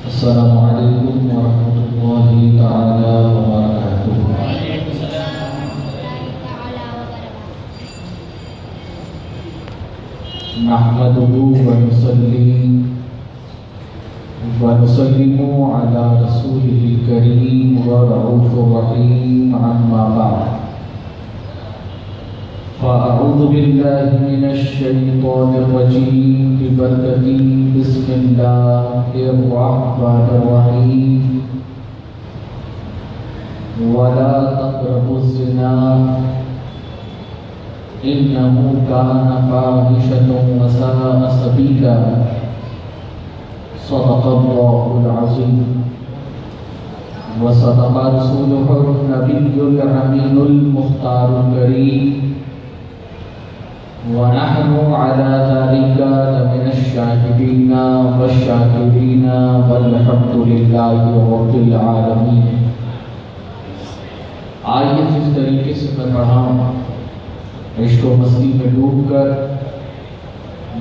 السلام علیکم ورحمۃ اللہ تعالی وبرکاتہ۔ نحمده ونسلم على رسوله الكريم والرؤوف الرحيم، أما بعد، فأعوذ بالله من الشيطان الرجيم ببركة بسم الله الرحمن الرحيم. ولا تقربوا الزنا إنه كان فاحشة وساء سبيلا. صدق الله العظيم وصدق رسوله النبي الأمين المختار الكريم، ونحن على ذلك لمن الشاهدين والشاكرين والحمد لله رب العالمين۔ آئیے جس طریقے سے میں پڑھا عشق و مستی میں ڈوب کر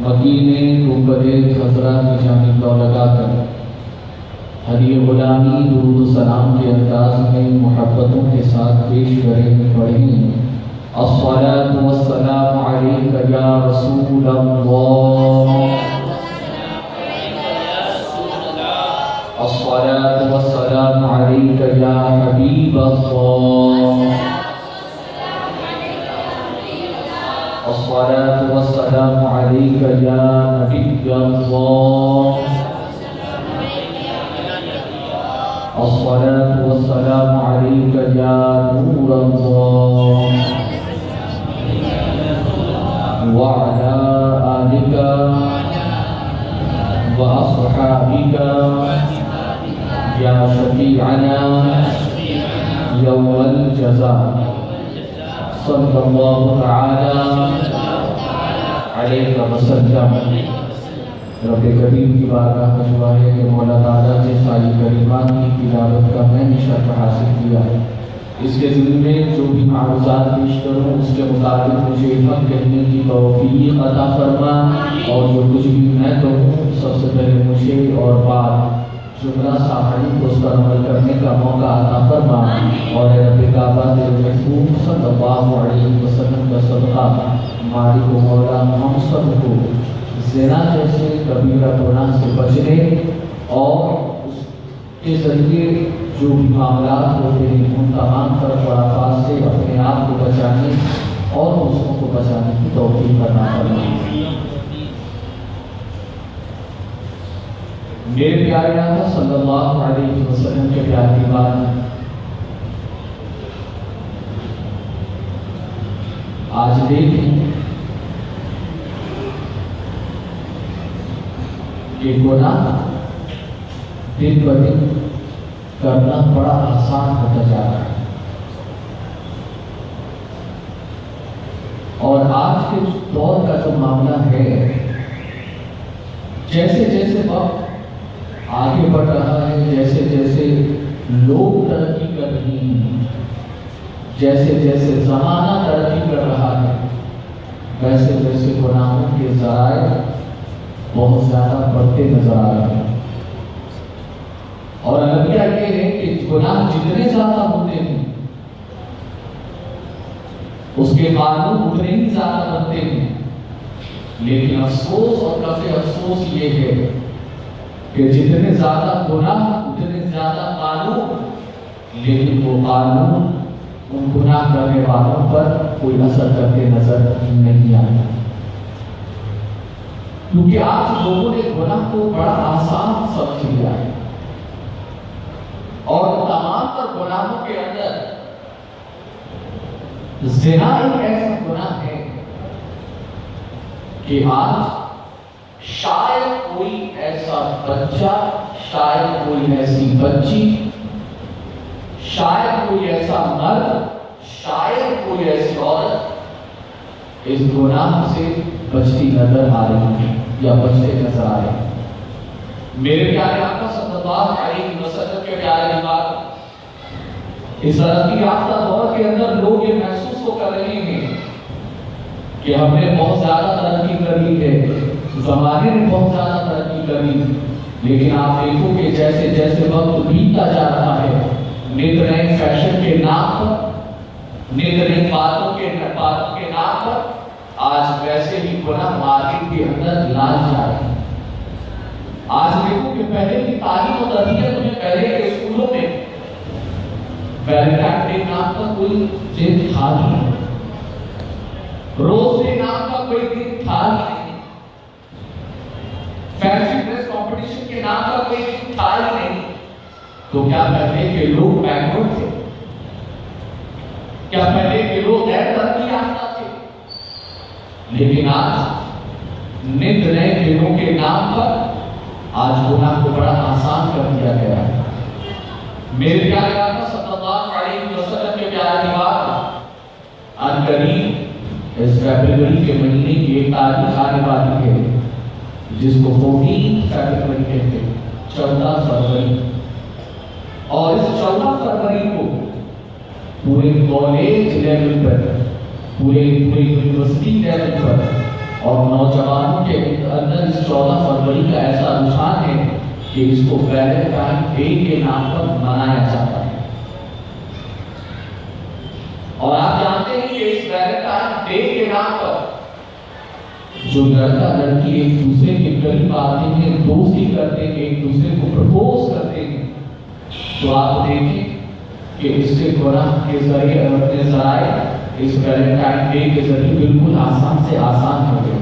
مدینے اوپر ایک حضرات کی جانب لو لگا کر ہدیہ غلامی درود و سلام کے انداز میں محبتوں کے ساتھ پیش کریں پڑھیں۔ الصلاة والسلام عليك يا رسول الله، الصلاة والسلام عليك يا حبيب الله، الصلاة والسلام عليك يا نبي الله، الصلاة والسلام عليك يا نور الله، وعلى آلك وأصحابك يا شفيعنا يوم الجزاء، صلى الله تعالى عليك وسلم۔ رب کریم کی بارگاہ میں دعا ہے کہ مولا تعالیٰ سے ساری کریمات کی تلاوت کا میں نے شرف حاصل کیا ہے، اس کے ذمے جو بھی معروضات پیش کروں اس کے مطابق مجھے حق کہنے کی توفیق عطا فرما، اور جو کچھ بھی میں کہوں سب سے پہلے مجھے اور بعد جملہ سامعین کو اس پر عمل کرنے کا موقع عطا فرما، اور اے رب کعبہ تیرے محبوب صلی اللہ علیہ وسلم کا صدقہ مالک و مولا ہم سب کو زنا جیسے کبیرہ گناہ سے بچنے اور اس کے ذریعے جو بھی معاملات ہوتے ہیں ان تمام طرف خرافات سے اپنے آپ کو بچانے اور دوسروں کو بچانے کی توفیق عطا فرمائے۔ میرے پیارے آقا صلی اللہ علیہ وسلم کے پیار کی بات آج دیکھیں کہ گناہ دن ب دن کرنا بڑا آسان ہوتا جا رہا ہے، اور آج کے دور کا جو معاملہ ہے، جیسے جیسے وقت آگے بڑھ رہا ہے، جیسے جیسے لوگ ترقی کر رہے ہیں، جیسے جیسے زمانہ ترقی کر رہا ہے، ویسے ویسے گناہوں کے ذرائع بہت زیادہ بڑھتے نظر آ رہے ہیں، اور البتہ یہ ہے کہ گناہ جتنے زیادہ ہوتے ہیں اس کے قانون اتنے ہی زیادہ بنتے ہیں، لیکن افسوس اور کفِ افسوس یہ ہے کہ جتنے زیادہ گناہ اتنے زیادہ قانون، لیکن وہ قانون ان گناہ کرنے والوں پر کوئی اثر کرتے نظر نہیں آتا، کیونکہ آج لوگوں نے گناہ کو بڑا آسان سمجھ لیا ہے، اور تمام تر گناہوں کے اندر زنا ایک ایسا گناہ ہے کہ آج شاید کوئی ایسا بچہ، شاید کوئی ایسی بچی، شاید کوئی ایسا مرد، شاید کوئی ایسی عورت اس گناہ سے بچتی نظر آ رہی ہے یا بچتے نظر آ رہے ہیں۔ میرے پیارے آقا صلی اللہ علیہ وسلم کے پیارے نبات اس ترقی یافتہ دور کے اندر لوگ یہ محسوس تو کر رہے ہیں کہ ہم نے بہت زیادہ ترقی کر لی ہے، زمانے نے بہت زیادہ ترقی کر لی، لیکن آپ دیکھو کہ جیسے جیسے وقت بیتتا جا رہا ہے، نت نئے فیشن کے نام پر، نت نئی باتوں کے نام پر آج ویسے ہی گناہ مارکیٹ کے اندر لال جا رہے ہیں۔ آج دیکھو کہ پہلے کی تعلیم و تربیت میں، پہلے کے اسکولوں میں ویلنٹائن ڈے نام کا کوئی دن تھا نہیں، روز ڈے نام کا کوئی دن تھا نہیں، فینسی ڈریس کمپٹیشن کے نام کا کوئی دن تھا ہی نہیں۔ تو کیا پہلے کے لوگ بیکورڈ تھے؟ کیا پہلے کے لوگ غیر ترقی یافتہ تھے؟ لیکن آج نت نئے دنوں کے نام پر آج گناہ کو بڑا آسان کر دیا گیا ہے۔ میرے پیارے آقا صلی اللہ علیہ وسلم کے پیارے بات ان قریب اس فیبرری کے مہینے کی ایک تاریخ آنے والی ہے جس کو 14 فیبرری کہتے ہیں، 14 فروری، اور اس 14 فروری کو پورے کالج لیول پر، پورے یونیورسٹی لیول پر اور نوجوانوں کے اندر اس 14 فروری کا ایسا رجحان ہے کہ اس کو ویلنٹائن ڈے کے نام پر منایا جاتا ہے۔ اور آپ جانتے ہیں کہ اس ویلنٹائن ڈے کے نام پر جو لڑکا لڑکی ایک دوسرے کے قریب آتے ہیں، دوستی کرتے ہیں، ایک دوسرے کو پرپوز کرتے ہیں، تو آپ دیکھیں کہ اس کے گناہ کے ذریعے اپنے ذرائع اس ویلنٹائن ڈے کے ذریعے بالکل آسان سے آسان ہو گئے۔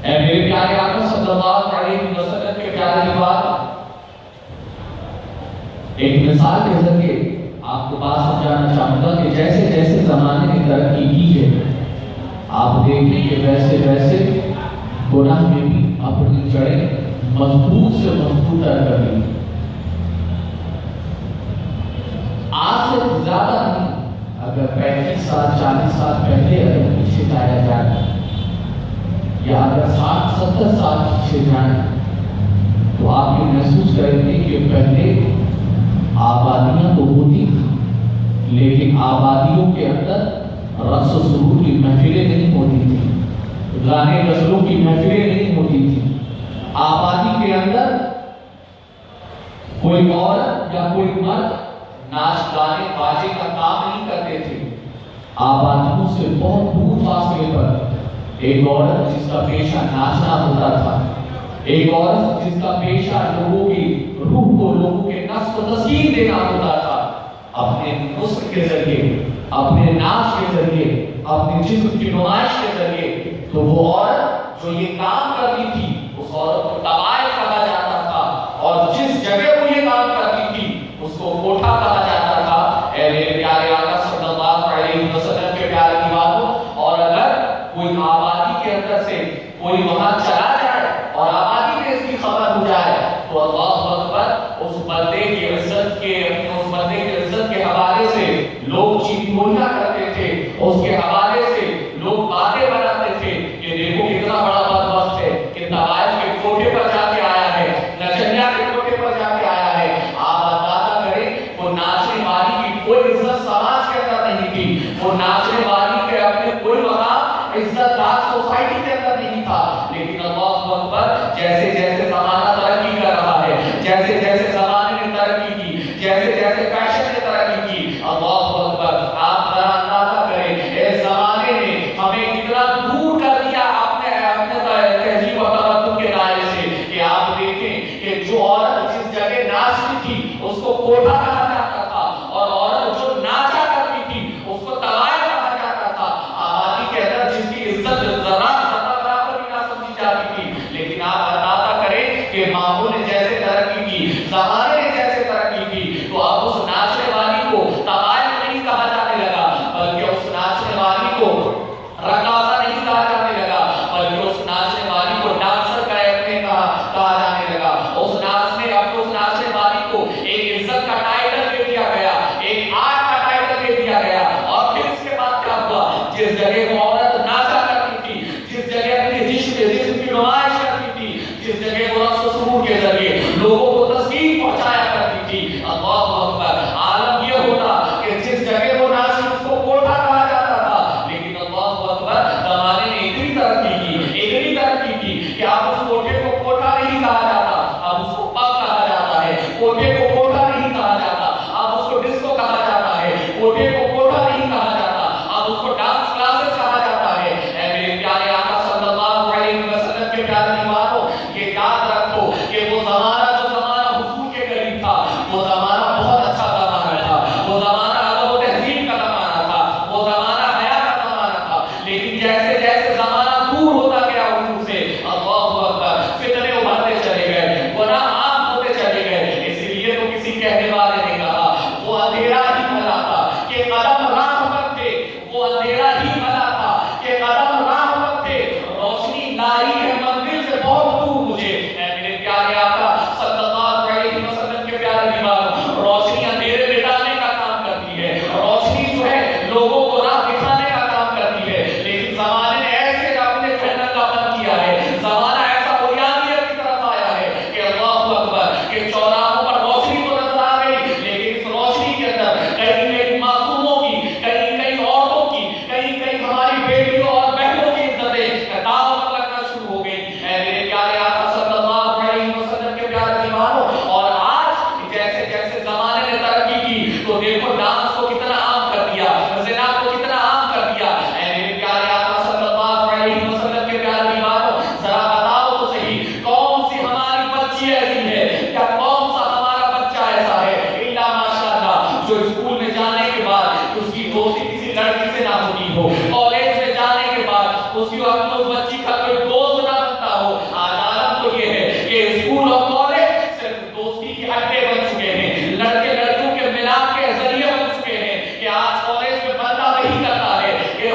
اے میرے پیارے آقا صلی اللہ علیہ وسلم کے پیارے بات، ایک مثال کے ذریعے آپ کو بات سمجھانا چاہوں گا کہ جیسے جیسے زمانے نے ترقی کی ہے، آپ دیکھیں کہ ویسے ویسے گناہ میں بھی اپنی جڑیں مضبوط سے مضبوط کر لی۔ آج سے زیادہ نہیں، اگر 35 سال 40 سال پہلے اگر پیچھے جایا جائے یا اگر 60-70 سال پیچھے جائیں تو آپ یہ محسوس کریں گے کہ پہلے آبادیاں تو ہوتی تھیں، لیکن آبادیوں کے اندر رقص و سرور کی محفلیں نہیں ہوتی تھیں، گانے غزلوں کی محفلیں نہیں ہوتی تھیں۔ آبادی کے اندر کوئی عورت یا کوئی مرد ناچ گانے باجے کا کام نہیں کرتے تھے۔ آبادیوں سے بہت دور فاصلے پر ایک عورت جس کا پیشہ ناچنا ہوتا تھا، ایک عورت جس کا پیشہ لوگوں کی روح کو، لوگوں کے نفس کو تسکین دینا ہوتا تھا، اپنے نسخ کے ذریعے، اپنے ناچ کے ذریعے، اپنے جسم کی نمائش کے ذریعے، تو وہ عورت جو یہ کام کرتی تھی اس عورت کو طوائف کہا جاتا تھا، اور جس جگہ وہ یہ کام کرتی تھی اس کو کوٹھا کہا جاتا تھا۔ اے میرے پیارے آقا صلی اللہ علیہ وسلم کے پیارے دیوانوں، اور اگر کوئی آبادی کے اندر سے کوئی وہاں چلا جائے اور آبادی میں اس کی خبر ہو جائے تو اللہ اکبر، اس بندے کی عزت کے حوالے سے لوگ چیخ بولیاں کرتے تھے، اس کے حوالے سے لوگ باتیں بناتے تھے کہ دیکھو کتنا بڑا بدبخت ہے کہ طوائف کے کوٹھے پر جا کے آیا ہے، نچنیا کے کوٹھے پر جا کے آیا ہے۔ آپ اندازہ کریں وہ ناچنے والی کی کوئی عزت سماج کے اندر نہیں تھی، وہ ناچنے والی کے اپنے کوئی مقام عزت دار سوسائٹی کے اندر نہیں تھا، لیکن اللہ اکبر، جیسے جیسے زمانہ ترقی کر رہا ہے، جیسے جیسے زمانے نے ترقی کی، جیسے جیسے فیشن نے ترقی کی، اللہ اکبر، آپ ذرا اندازہ کریں اس زمانے نے ہمیں کتنا دور کر دیا اپنے تہذیب و تمدن کے دائرے سے، کہ آپ دیکھیں کہ جو عورت جس جگہ ناچتی تھی اس کو کوٹھا کہا جاتا تھا، اور عورت جو ناچا کرتی تھی اس کو طوائف کہا جاتا تھا۔ آبادی کے اندر جس کی عزت ذرا برابر بھی نہ سمجھی جاتی تھی، لیکن آپ اندازہ کریں کہ ماحول نے جیسے ترقی کی، زمانے نے جیسے ترقی کی، تو اب اس ناچنے والی کو طوائف نہیں کہا جانے لگا، بلکہ اس ناچنے والی کو رقاصہ نہیں کہا جانے لگا، بلکہ اس ناچنے والی کو ڈانسر کہا جانے لگا۔ اس ناچنے والی کو ایک عزت کا ٹائٹل دے دیا گیا، ایک آرٹ کا ٹائٹل دے دیا گیا۔ اور پھر اس کے بعد کیا ہوا؟ جس جگہ وہ عورت ناچا کرتی تھی، جس جگہ اپنے جسم کی نمائش کرتی تھی، جس جگہ وہ رقص و سرور کے ذریعے لوگوں کو تسکین پہنچایا کرتی تھی، اللہ اکبر، عالم یہ ہوتا کہ جس جگہ وہ ناچی اس کو کوٹھا کہا جاتا تھا، لیکن اللہ اکبر، تیرا ہی بھلا تھا کہ قدم راہ پر تھے، روشنی لائی ہے منزل سے بہت دور مجھے۔ اے میرے پیارے آقا صلی اللہ علیہ وسلم کے پیارے دیوار، روشنی اندھیرے مٹانے کا کام کرتی ہے، روشنی جو ہے لوگوں کو راہ دکھانے کا کام کرتی ہے، لیکن زمانے نے ایسے اپنے پھیلنے کا بند کیا ہے، زمانہ ایسا بنیادیت کی طرف آیا ہے کہ اللہ اکبر کہ چوراہوں پر روشنی تو نظر آ گئی، لیکن اس روشنی کے اندر کئی کئی معصوموں کی، کئی کئی عورتوں کی، کئی کئی ہماری بیٹیوں اور بہنوں کی عزتیں داغ پر لگنا شروع ہو گئی۔ اے میرے پیارے آقا صلی اللہ علیہ وسلم کے پیارے دیوانوں، اور آج جیسے جیسے زمانے نے ترقی کی تو دیکھو ڈانس کو کتنا عام کر دیا، زنا کو کتنا عام کر دیا۔ اے میرے پیارے آقا صلی اللہ علیہ وسلم کے پیارے دیوانوں، ذرا بتاؤ تو صحیح کون سی ہماری بچی ایسی ہے یا کون سا ہمارا بچہ ایسا ہے الا ماشاءاللہ جو اسکول میں جانے کے بعد اس کی دوستی کسی لڑکی سے نہ ہوتی ہو، کالج میں جانے کے بعد اس کی اپنی اس بچی کا کوئی دوست نہ بنتا ہو۔ آج عالم تو یہ ہے کہ اسکول اور کالج صرف دوستی کے اڈے بن چکے ہیں، لڑکے لڑکیوں کے ملاپ کے ذریعے بن چکے ہیں کہ آج کالج میں بندہ وہی کرتا ہے کہ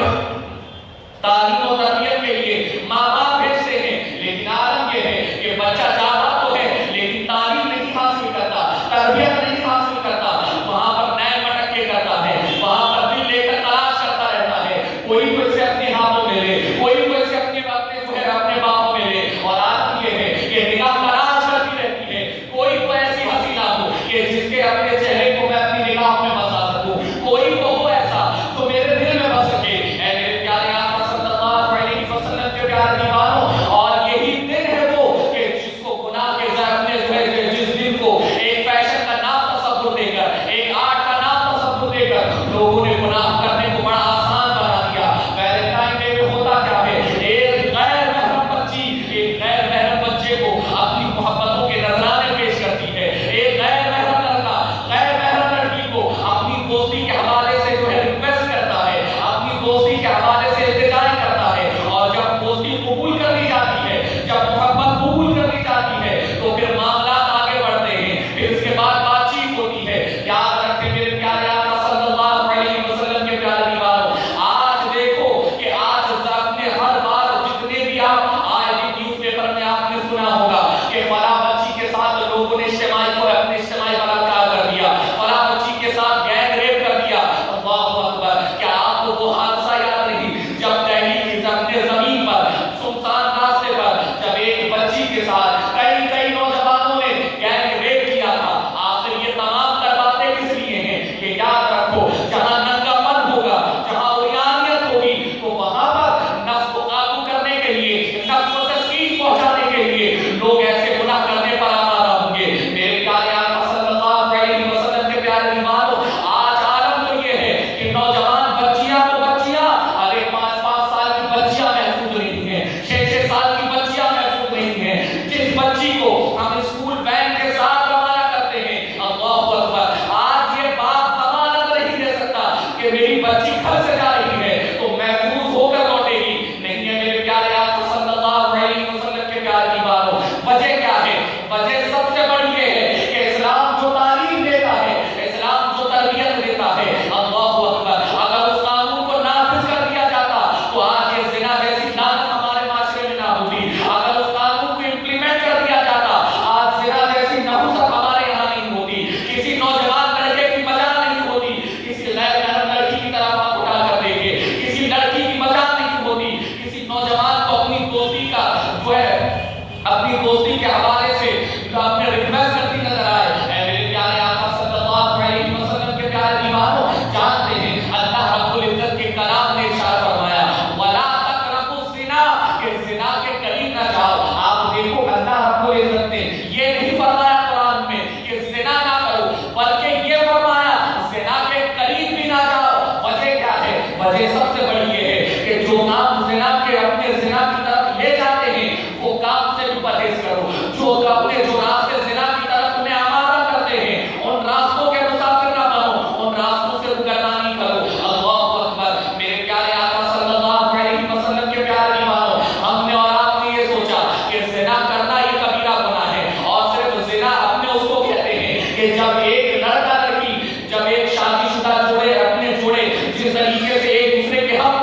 تعلیم و تربیت کے لیے ماں باپ بھیجتے ہیں، لیکن عالم یہ ہے کہ بچہ جاتا تو ہے لیکن تعلیم نہیں حاصل کرتا، تربیت نہیں حاصل کرتا، وہاں پر نئے مٹکے کرتا ہے، وہاں پر دل لے کر تلاش کرتا رہتا ہے، کوئی تو اسے اپنے ہاتھوں میں لے، کوئی تو اسے اپنے جو ہے اپنے باہوں میں لے، اور عالم یہ ہے کہ نگاہ تلاش کرتی رہتی ہے، کوئی تو ایسی حسینہ ہو کہ جس کے اپنے چہرے کو میں اپنی نگاہ میں بسا سکوں، کوئی تو ہو ایسا تو میرے دل میں بس سکے۔ اے میرے پیارے آقا صلی اللہ علیہ وسلم کے پیارے دیوانوں، اور یہی دن ہے وہ کہ جس کو گناہ کے ذرنے جو ہے جس دن کو ایک فیشن کا نام تصور دے کر، ایک آرٹ کا نام تصور دے کر لوگوں نے گناہ کرنے کو بڑا آسان بنا دیا۔ ویلنٹائن ڈے میں ہوتا کیا ہے، ایک غیر محرم بچی ایک غیر محرم بچے کو اپنی محبتوں کے نذرانے پیش کرتی ہے، ایک غیر محرم لڑکا غیر محرم لڑکی کو اپنی دوستی کے حوالے سے جو ہے ریکویسٹ کرتا ہے، اپنی دوستی کے حوالے سے التجا کرتا ہے، اور جب دوستی قبول کر لی جاتی ہے، جب محبت قبول کر لی جاتی ہے تو پھر معاملات آگے بڑھتے ہیں، پھر اس کے بعد بات چیت ہوتی ہے۔ یاد رکھیں میرے پیارے آقا صلی اللہ علیہ وسلم کے پیارے دیوانوں، آج دیکھو کہ آج اپنے ہر بار جتنے بھی آپ آئے دن نیوز پیپر میں آپ نے سنا ہوگا کہ فلاں بچی کے ساتھ لوگوں نے اپنے اجتماعی بلاکار کر دیا، فلاں بچی کے ساتھ گینگ ریپ کر دیا۔ اللہ اکبر، کیا آپ کو وہ حادثہ یاد نہیں جب دہلی کی اپنے زمین پر سنسان راستے پر جب ایک بچی کے ساتھ کئی نوجوانوں نے گینگ ریپ کیا تھا؟ آخر یہ تمام تر باتیں کس لیے ہیں؟ یہ یاد رکھو، جہاں ننگا پن ہوگا، جہاں عریانیت ہوگی، تو وہاں پر نفس کو قابو کرنے کے لیے، نفس کو تسکین پہنچانے کے لیے لوگ ایسے گناہ کرنے پر آمادہ ہوں گے۔ میرے پیارے آقا صلی اللہ علیہ وسلم کے پیارے دیوانوں، آج عالم تو یہ ہے کہ نوجوان بچیاں تو بچیاں، ارے 5 سال کی بچیاں محفوظ نہیں ہیں، 6 سال کی بچیاں محفوظ نہیں ہیں۔ جس بچی کو ہم اسکول وین کے ساتھ روانہ کرتے ہیں، اللہ اکبر، آج یہ باپ ضمانت نہیں دے سکتا کہ میری بچی گھر سے جا رہی ہے تو محفوظ ہو کر لوٹے گی۔ نہیں ہے میرے پیارے آقا صلی اللہ علیہ وسلم کے پیارے دیوانوں، وجہ کیا ہے؟ وجہ سب سے بڑی یہ ہے کہ اسلام جو تعلیم دیتا ہے، اسلام جو تربیت دیتا ہے، اللہ اکبر، اگر اس قانون کو نافذ کر دیا جاتا تو آج یہ زنا جیسی لعنت ہمارے معاشرے میں نہ ہوتی، اگر اس قانون کو امپلیمنٹ کر دیا جاتا آج زنا جیسی نحوست ہمارے یہاں نہیں ہوتی، کسی نوجوان لڑکے کی مجال نہیں ہوتی، کسی غیر محرم لڑکی کی طرف آپ اٹھا کر دیکھیں، کسی لڑکی کی مجال نہیں ہوتی، کسی نوجوان کو اپنی دوستی کا جو ہے اپنی دوستی کے حوالے سے اپنے ریکویسٹ کرتی نظر آئے۔ اے میرے پیارے آقا صلی اللہ علیہ وسلم کے پیارے دیوانوں، جانتے ہیں اللہ رب العزت کے کلام نے ارشاد فرمایا وَلَا تَقْرَبُوا الزِّنَا، کہ زنا کے قریب نہ جاؤ۔ آپ دیکھو اللہ رب العزت نے یہ نہیں فرمایا قرآن میں کہ زنا نہ کرو، بلکہ یہ فرمایا زنا کے قریب بھی نہ جاؤ۔ وجہ کیا ہے؟ وجہ سب سے بڑی یہ ہے کہ جو کام زنا کے اپنے زنا کی طرف لے جاتے ہیں وہ کام سے بھی پرہیز کرو، جو اپنے جو راستے زنا کی طرف تمہیں آمادہ کرتے ہیں ان راستوں کے مسافر نہ بنو، ان راستوں سے رکردانی کرو۔ اللہ اکبر، میرے پیارے آقا صلی اللہ علیہ وسلم کے پیارے دیوانوں، ہم نے اور آپ نے یہ سوچا کہ زنا کرنا یہ کبیرہ گناہ ہے، اور صرف زنا اپنے اس کو کہتے ہیں کہ جب ایک لڑکا لڑکی، جب ایک شادی شدہ جوڑے اپنے جوڑے جس طریقے سے ایک دوسرے کے حق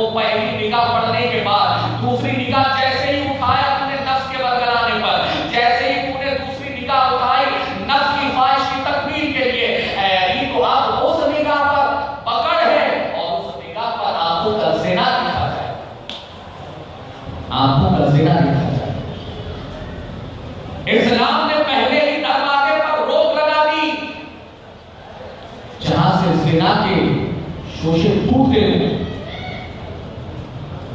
وہ پہلی نگاہ پڑنے کے بعد دوسری نگاہ جیسے ہی اٹھایا اپنے نفس کے برگلانے پر، جیسے ہی تو نے دوسری نگاہ اٹھائی نفس کی خواہش کی تکمیل کے لیے، اے علی تو آپ اس نگاہ پر پکڑ ہے اور اس نگاہ پر آنکھوں کا زنا دکھا جائے، آنکھوں کا زنا دکھا جائے۔ اسلام نے پہلے ہی دروازے پر روک لگا دی، جہاں سے زنا کے شوشے ٹوٹتے ہوں،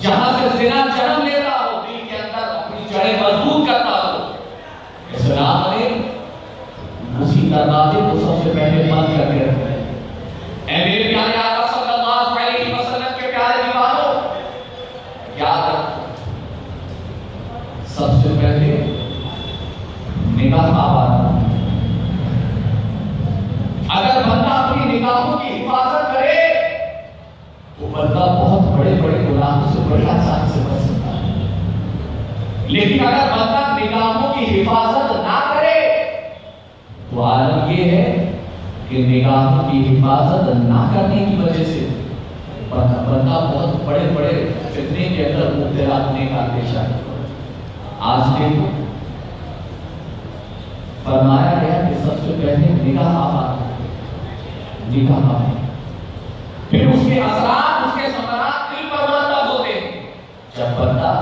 جہاں سے زنا جنم لیتا ہو، دل کے اندر اپنی جڑیں مضبوط کرتا ہو، اسلام نے اسی دروازے کو سب سے پہلے بند کر کے رکھا ہے۔ اے میرے پیارے آقا صلی اللہ علیہ وسلم کے پیارے دیوانوں، یاد رکھو سب سے پہلے نگاہ آباد، اگر بندہ اپنی نگاہوں کی حفاظت کرے تو بندہ بہت بڑے بڑے گناہوں سے بڑے آسان سے بچ سکتا ہے، لیکن اگر بندہ نگاہوں کی حفاظت نہ کرے تو عالم یہ ہے کہ نگاہوں کی حفاظت نہ کرنے کی وجہ سے بندہ بہت بڑے بڑے فتنے کے اندر مبتلا ہونے کا اندیشہ ہے۔ آج دیکھو فرمایا گیا کہ سب سے پہلے نگاہ آباد، نگاہ آباد، پھر اس کے اثرات، اس کے ثمرات دل پر مرتب ہوتے ہیں۔ جب بندہ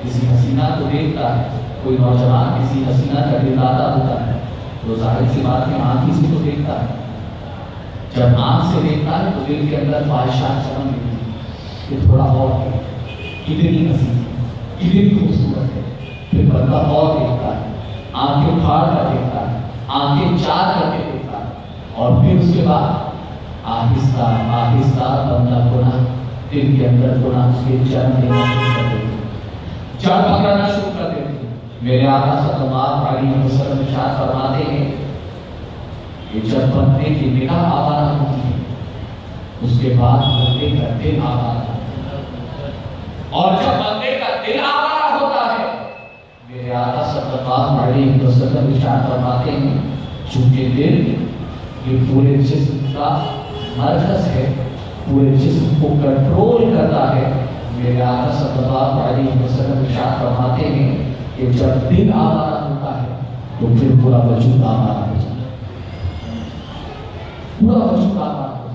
کسی حسینہ کو دیکھتا ہے، کوئی نوجوان کسی حسینہ کا دلدادہ ہوتا ہے تو ظاہر سی بات ہے آنکھ سے تو دیکھتا ہے، جب آنکھ سے دیکھتا ہے تو دل کے اندر خواہشات جنم لیتی ہیں کہ تھوڑا اور کتنی حسین، کتنی خوبصورت ہے، پھر بندہ اور دیکھتا ہے، آنکھیں پھاڑ کر دیکھتا ہے، آنکھیں چار کر کے دیکھتا ہے، اور پھر اس کے بعد آہستہ آہستہ بندہ گناہ دل کے اندر گناہ اس کے جنم لینا شروع کر دیتے ہیں، جڑ پکڑنا شروع کر دیتے ہیں۔ میرے آقا صلی اللہ علیہ وسلم ارشاد فرماتے ہیں کہ جب بندے کی نگاہ آوارہ ہوتی ہے اس کے بعد بندے کا دل آوارہ ہوتا ہے، اور جب بندے کا دل آوارہ ہوتا ہے میرے آقا صلی اللہ علیہ وسلم ارشاد فرماتے ہیں چونکہ دل یہ پورے جسم کا مرکز ہے، پورے جسم کو کنٹرول کرتا ہے، میرے آقا صلی اللہ علیہ وسلم ارشاد فرماتے ہیں کہ جب دل آوارہ ہوتا ہے تو پھر پورا وجود آوارہ ہو جاتا ہے، پورا وجود آوارہ ہو جاتا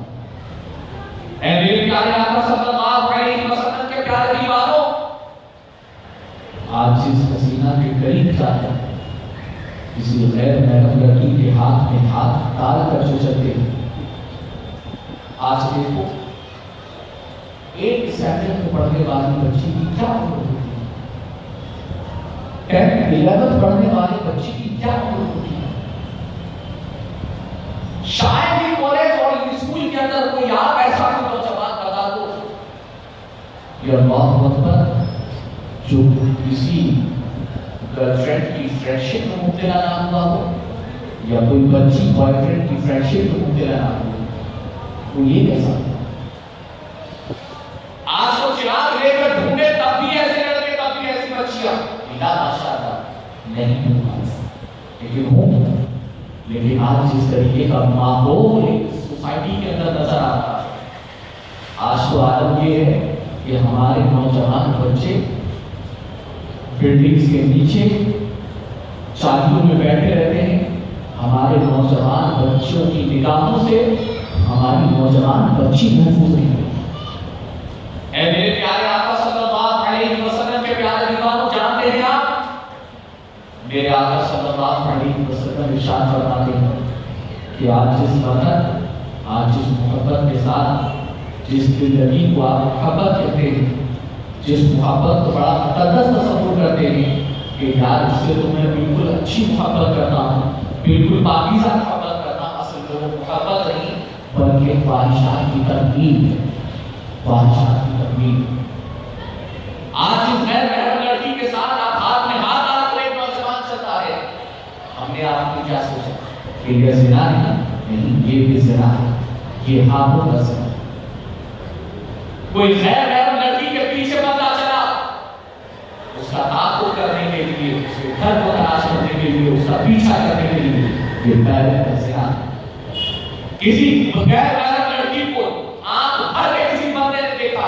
ہے۔ اے میرے پیارے آقا صلی اللہ علیہ وسلم کے پیارے دیوانوں، آج جس حسینہ کے قریب جاتے ہیں کسی غیر محرم لڑکی کے ہاتھ میں ہاتھ ڈال کر جو چلتے ہیں، آج دیکھو ایک سیکنڈ میں پڑھنے والی بچی کی کیا عمر ہوتی ہے، 10-11 پڑھنے والی بچی کی کیا عمر ہوتی ہے، شاید ہی کالج اور اسکول کے اندر کوئی آپ ایسا کوئی نوجوان بتا دو یا اللہ اکبر جو کسی گرل فرینڈ کی فرینڈشپ میں مبتلا نہ ہوا ہو یا کوئی بچی بوائے فرینڈ کی فرینڈشپ میں مبتلا نہ ہوا وہ یہ کیسا آج تو چراغ لے کر ڈھونڈے تب بھی ایسے لڑکے تب بھی ایسی بچیاں ملا ماشاءاللہ نہیں ہوں لیکن ہوں، لیکن آج جس طریقے کا ماحول سوسائٹی کے اندر نظر آتا ہے آج تو عالم یہ ہے کہ ہمارے نوجوان بچے بلڈنگز کے نیچے چالیوں میں بیٹھے رہتے ہیں، ہمارے نوجوان بچوں کی نگاہوں سے ہماری نوجوان بچی محفوظ نہیں ہے۔ اے میرے پیارے آقا صلی اللہ علیہ وسلم کے پیارے دیوانوں، جانتے ہیں آپ میرے آقا صلی اللہ علیہ وسلم ارشاد فرماتے ہیں کہ آج جس وقت آج جس محبت کے ساتھ جس زندگی کو آپ محبت کہتے ہیں، جس محبت کو بڑا مقدس تصور کرتے ہیں کہ یار اس سے تو میں بالکل اچھی محبت کرتا ہوں، بالکل پاکیزہ محبت کرتا ہوں، اصل میں وہ محبت نہیں بلکہ خواہشات کی تکمیل ہے، خواہشات کی تکمیل۔ آج اس غیر محرم لڑکی کے ساتھ آپ ہاتھ میں ہاتھ ڈال کر ایک نوجوان چلتا ہے، ہم نے آپ کو کیا سوچا کہ یہ زنا ہے؟ نہیں، یہ بھی زنا ہے، یہ ہاتھوں کا زنا۔ کوئی غیر محرم لڑکی کے پیچھے بندہ چلا، اس کا تعاقب کرنے کے لیے، اس کے گھر کو تلاش کرنے کے لیے، اس کا پیچھا کرنے کے لیے، یہ پہلے کا زنا ہے۔ کسی غیر محرم لڑکی کو آنکھ بھر کے کسی بندے نے دیکھا،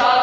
4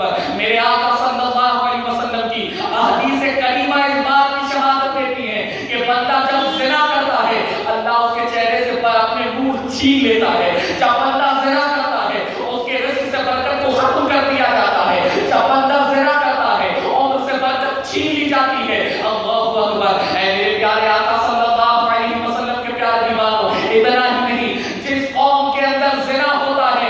اکبر، میرے آقا صلی اللہ علیہ وسلم کی احادیث کریمہ اس بات کی شہادت دیتی ہیں کہ بندہ جب زنا کرتا ہے اللہ اس کے چہرے سے پر اپنے نور چھین لیتا ہے. جب بندہ زنا کرتا ہے اس کے رزق سے برکت کو ختم کر دیا جاتا ہے. جب بندہ زنا کرتا ہے عمر سے برکت چھین لی جاتی ہے. اللہ اکبر. اے میرے پیارے آقا صلی اللہ علیہ وسلم کے پیارے دیوانوں، اتنا ہی نہیں، جس قوم کے اندر زنا ہوتا ہے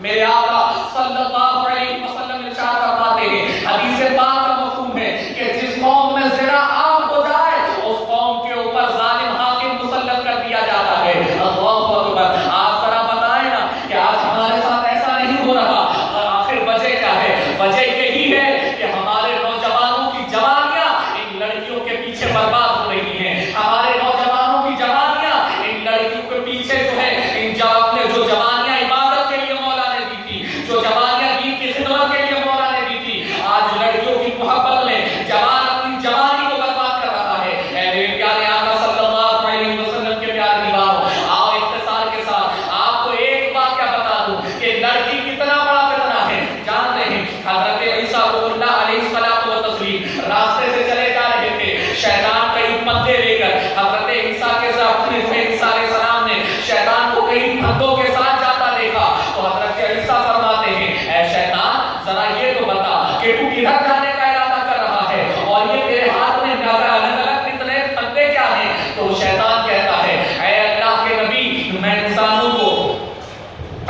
میرے آقا صلی اللہ علیہ وسلم ارشاد فرماتے ہیں، حدیث پاک کا مفہوم ہے کہ جس قوم میں زنا عام ہو جائے اس قوم کے اوپر ظالم حاکم مسلط کر دیا جاتا ہے. اللہ اکبر. آج ذرا بتائیں نا کہ آج ہمارے ساتھ ایسا نہیں ہو رہا، اور آخر وجہ کیا ہے؟ وجہ یہی ہے کہ ہمارے نوجوانوں کی جوانیاں ان لڑکیوں کے پیچھے برباد ہو رہی ہیں. ہمارے نوجوانوں کی جوانیاں ان لڑکیوں کے پیچھے جو ہے ان جو جوانیاں عبادت کے لیے مولا نے دی تھی، جو جوانیاں دین کی خدمت کے لیے مولا نے دی تھی، آج لڑکیوں کی محبت میں جوان اپنی جوانی کو برباد کر رہا ہے. اے میرے پیارے آقا صلی اللہ علیہ وسلم کے پیارے دیوانوں، آؤ اختصار کے ساتھ آپ کو ایک واقعہ بتا دوں کہ لڑکی کتنا بڑا فتنہ ہے. جانتے ہیں حضرت عیسیٰ روح اللہ علیہ الصلوۃ والتسلیم راستے سے چلے جا رہے تھے، شیطان کئی پتے لے کر حضرت عیسیٰ کے ساتھ اپنے عیسیٰ علیہ السلام نے شیطان کو کئی پھندوں کے ساتھ جاتا دیکھا تو حضرت عیسیٰ فرماتے ہیں، اے شیطان ذرا یہ تو بتا کہ تو کدھر جانے کا ارادہ کر رہا ہے اور یہ تیرے ہاتھ میں الگ الگ کتنے پھندے کیا ہیں؟ تو شیطان کہتا ہے، اے اللہ کے نبی، میں انسانوں کو،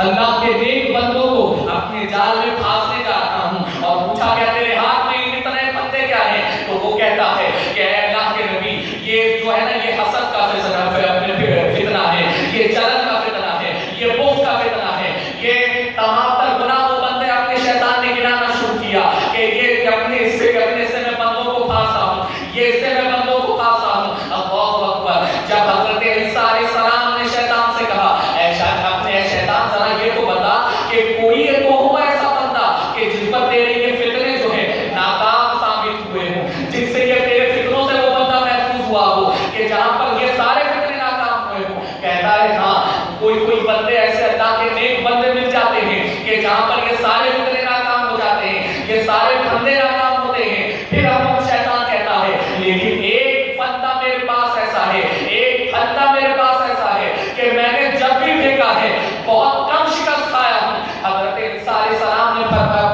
اللہ کے نیک بندوں کو اپنے جال میں پھانسنے جا رہا ہوں. اور پوچھا کیا تیرے ہاتھ میں یہ اتنے پھندے کیا ہیں؟ تو وہ کہتا ہے کہ اے اللہ کے نبی، یہ جو ہے نا یہ حسد کا فتنہ ہے، یہ جلن کا فتنہ ہے، یہ بغض کا فتنہ ہے، یہ تمام تر گناہ وہ بندے اپنے شیطان نے گنانا شروع کیا کہ یہ اپنے حصے میں بندوں کو پھانستا ہوں، یہ حصے میں بندوں کو پھانستا ہوں. اللہ اکبر. جب حضرت عیسیٰ علیہ السلام نے شیطان سے کہا، اے شیطان ذرا یہ تو بتا کہ کوئی تو ہو ایسا بندہ کہ جس پر تیرے یہ فتنے جو ہے ناکام ثابت ہوئے ہوں، جس سے یہ تیرے فتنوں سے وہ بندہ محفوظ ہوا ہو کہ جہاں پر یہ سارے فتنے ناکام ہوئے ہوں. کہتا ہے ہاں، کوئی بندے ایسے اللہ کے نیک بندے مل جاتے ہیں کہ جہاں پر یہ سارے فتنے ناکام ہو جاتے ہیں، یہ سارے پھندے ناکام ہوتے ہیں. پھر ہم شیطان کہتا ہے لیکن ایک پھندا میرے پاس ایسا ہے، ایک پھندا میرے پاس ایسا ہے کہ میں نے جب بھی پھینکا ہے بہت کم شکست کھایا ہوں. حضرت عیسیٰ علیہ السلام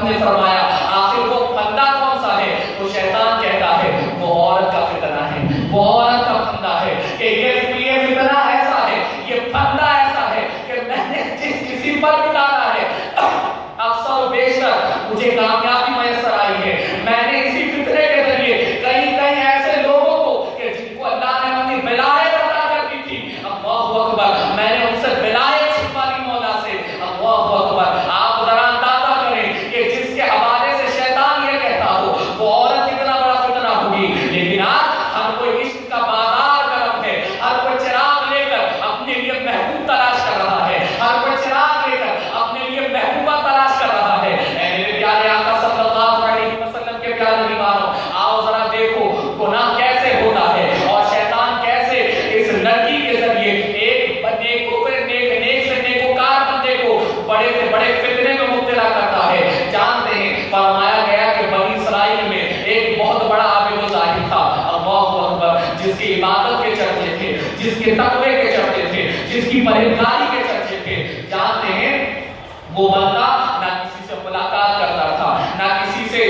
نے فرمایا آخر وہ پھندا کون سا ہے؟ تو شیطان کہتا ہے وہ عورت کا فتنہ ہے، وہ عورت کا پھندا ہے کہ یہ فتنہ ایسا ہے، یہ پھندا ایسا ہے کہ میں نے کسی پر بھی ڈالا ہے اکثر و بیشتر مجھے کامیابی میسر آئی ہے. میں نے اسی فتنے کے ذریعے کئی ایسے لوگوں کو کہ جن کو اللہ نے اپنی ولایت عطا کر دی تھی، اللہ اکبر، میں نے ان سے ولایت چھپا لی مولا سے. اللہ اکبر. آپ ذرا اندازہ کریں کہ جس کے حوالے سے شیطان یہ کہتا ہو وہ عورت کتنا بڑا فتنہ ہوگی. لیکن آج ہر کوئی عشق کا بازار گرم ہے، ہر کوئی چراغ لے کر اپنے لیے محبوب تلاش کر رہا ہے، ہر کوئی چراغ لے کر اپنے لیے محبوبہ تلاش کر رہا ہے. اے میرے پیارے آقا صلی اللہ علیہ وسلم کے پیارے دیوانوں، آؤ ذرا دیکھو گناہ کیسے ہوتا ہے اور شیطان کیسے اس لڑکی کے ذریعے ایک نیک سے نیکوکار بندے کو بڑے سے بڑے فتنے میں مبتلا کرتا ہے. جانتے ہیں فرمایا گیا کہ بنی اسرائیل میں ایک بہت بڑا عابد و زاہد تھا، اللہ اکبر، جس کی عبادت کے چرچے تھے، جس کے تقوی کے چرچے تھے، جس کی پرہیزگاری کے چرچے تھے. جانتے ہیں وہ بندہ نہ کسی سے ملاقات کرتا تھا، نہ کسی سے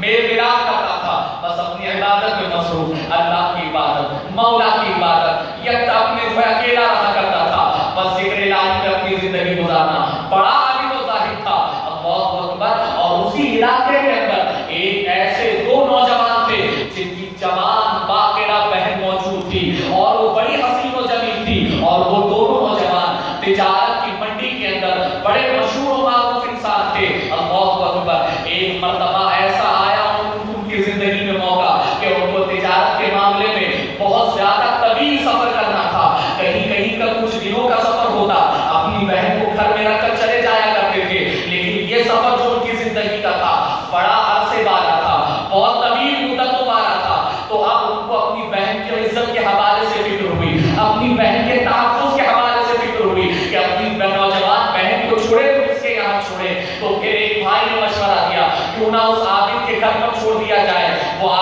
میل ملاپ کرتا تھا، بس اپنی عبادت میں مصروف، اللہ کی عبادت، مولا کی عبادت، یکتا اپنے جو اکیلا رہا کرتا تھا، بس ذکر الہی میں اپنی زندگی گزارنا. بڑا عابد و زاہد تھا، اللہ اکبر. اور اسی علاقے کے اندر ایک ایسے دو نوجوان تھے جن کی جوان باقرہ بہن موجود تھی اور وہ بڑی حسین و جمیل تھی. اور وہ دونوں نوجوان تجارت کی منڈی کے اندر بڑے مشہور و معروف انسان تھے. اللہ اکبر. ایک مرتبہ ایسا آیا ان کی زندگی میں موقع کہ ان کو تجارت کے معاملے میں بہت زیادہ طویل سفر کرنا تھا. کہیں کا کچھ دنوں کا سفر ہوتا، اپنی بہن کو گھر میں رکھ کر چلے جایا کرتے تھے. لیکن یہ سفر جو ان کی زندگی کا تھا بڑا عرصے والا تھا، بہت طویل مدتوں والا تھا. تو اب ان کو اپنی بہن کی عزت کے حوالے سے فکر ہوئی، اپنی بہن کے تحفظ کے حوالے سے فکر ہوئی کہ اپنی نوجوان بہن کو چھوڑے تو کس کے یہاں چھوڑے. تو پھر ایک بھائی کیوں نہ اس عابد کے گھر پر چھوڑ دیا جائے. وہ